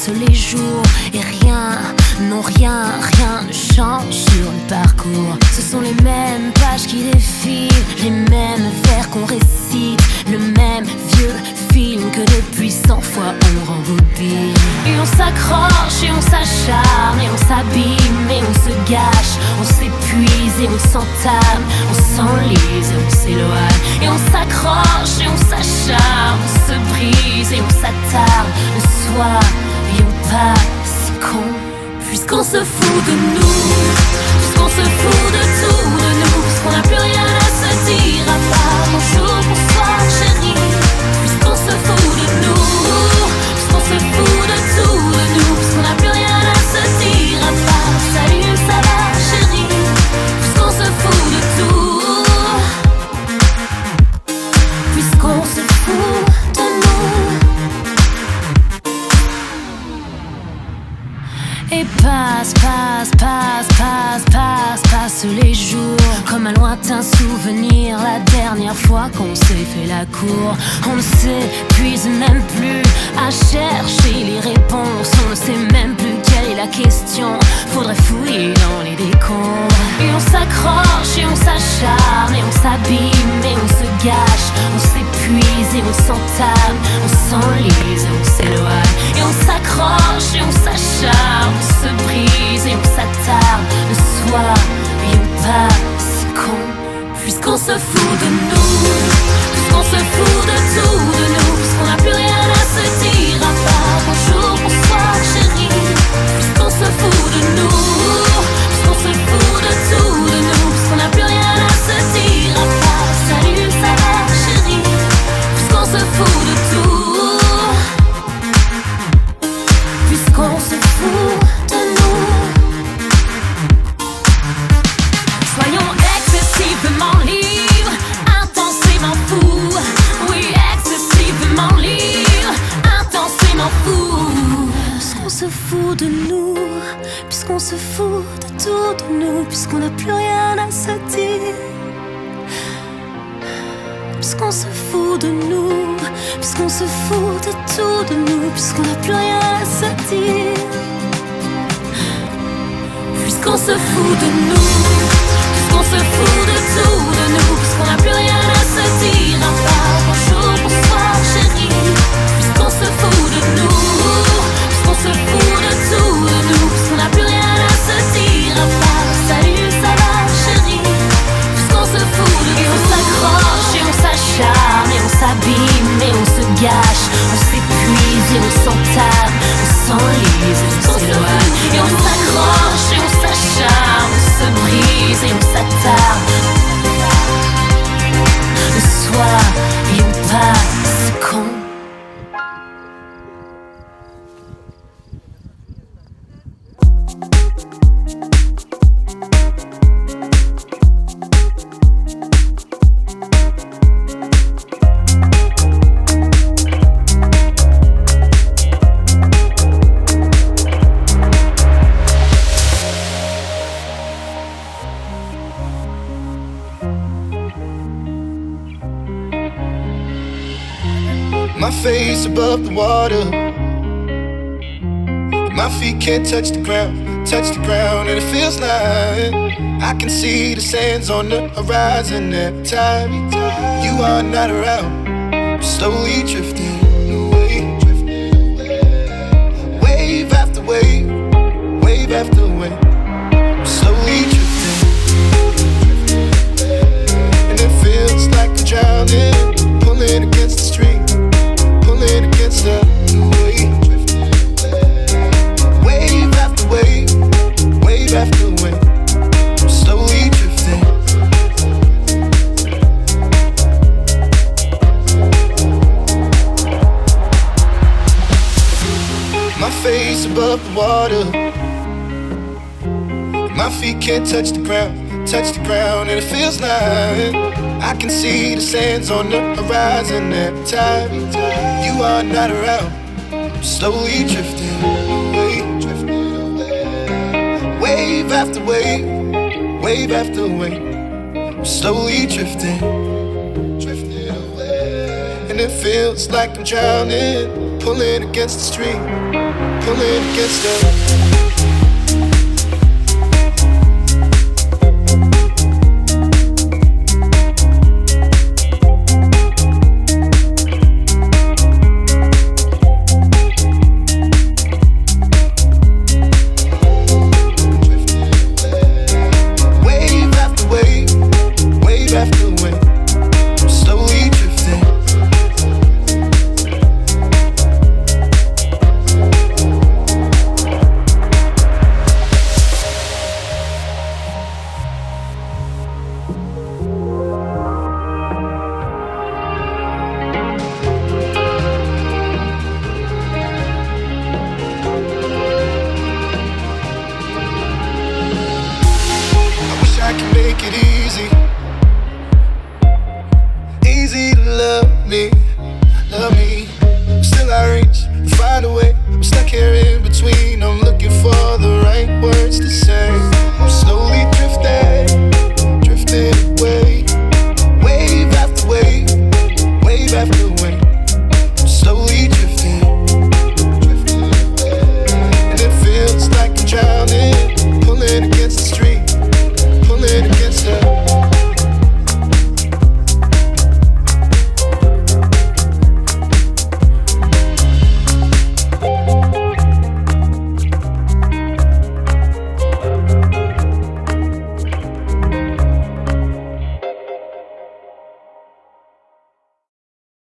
passent les jours et rien, non rien ne change sur le parcours. Ce sont les mêmes pages qui défilent, les mêmes vers qu'on récite, le même vieux film que depuis 100 fois on rembobine. Et on s'accroche et on s'acharne et on s'abîme et on se gâche, on s'épuise et on s'entame, on s'enlise et on s'éloigne. Et on s'accroche et on s'acharne, on se brise et on s'attarde. Ne soyons pas si cons, puisqu'on se fout de nous, puisqu'on se fout de tout de nous, puisqu'on n'a plus rien à se dire à part bonjour, bonsoir chérie. Puisqu'on se fout de nous, puisqu'on se fout de tout de nous, puisqu'on n'a plus rien à se dire à part salut, ça va chérie. Puisqu'on se fout de tout, puisqu'on se fout de nous. Et passe les jours comme un lointain souvenir, la dernière fois qu'on s'est fait la cour. On ne s'épuise même plus à chercher les réponses, on ne sait même plus quelle est la question. Faudrait fouiller dans les décombres. Et on s'accroche et on s'acharne et on s'abîme et on se gâche, on s'épuise et on s'entame, on s'enlise et on s'éloigne. Et on s'accroche et on s'acharne, on se brise et on s'attarde. Ne soyons pas si cons, puisqu'on se fout de nous, puisqu'on se fout de tout de nous, puisqu'on n'a plus rien à se dire à part bonjour, bonsoir chérie. Puisqu'on se fout de nous, puisqu'on se fout de tout de nous, puisqu'on n'a plus rien à se dire à part salut, ça va chérie. Puisqu'on se fout de tout, puisqu'on se fout de nous. Soyons excessivement libres, intensément fous. Oui, excessivement libres, intensément fous. Puisqu'on se fout de nous, puisqu'on se fout de tout de nous, puisqu'on n'a plus rien à se dire. Puisqu'on se fout de nous, puisqu'on se fout de tout de nous, puisqu'on n'a plus rien à se dire. Puisqu'on se fout de nous, puisqu'on se fout de tout de nous, puisqu'on n'a plus rien à se dire à part bonjour, bonsoir chérie. Puisqu'on se fout de nous, puisqu'on se fout de tout de nous, puisqu'on n'a plus rien à se dire à part salut, ça va chérie. Puisqu'on se fout de tout, et on s'accroche et on s'acharne et on s'abîme et on se gâche, on s'épuise et on s'entame, on s'enlise et on s'éloigne. Et on s'accroche et on s'acharne, on se brise et on s'attarde. Ne soyons pas si cons. My face above the water, my feet can't touch the ground, and it feels like I can see the sands on the horizon every time you are not around. Slowly drifting away, wave after wave, wave after wave. Slowly drifting, and it feels like I'm drowning, pulling against the stream. Against the wave, wave after wave, wave after wave, I'm slowly drifting. My face above the water, my feet can't touch the ground, and it feels like I can see the sands on the horizon every time you are not around. I'm slowly drifting away, wave after wave, wave after wave. I'm slowly drifting away, and it feels like I'm drowning, pulling against the stream. pulling against us. I can make it easy, easy to love me, love me. But still I reach, find a way. I'm stuck here in between. I'm looking for the right words to say.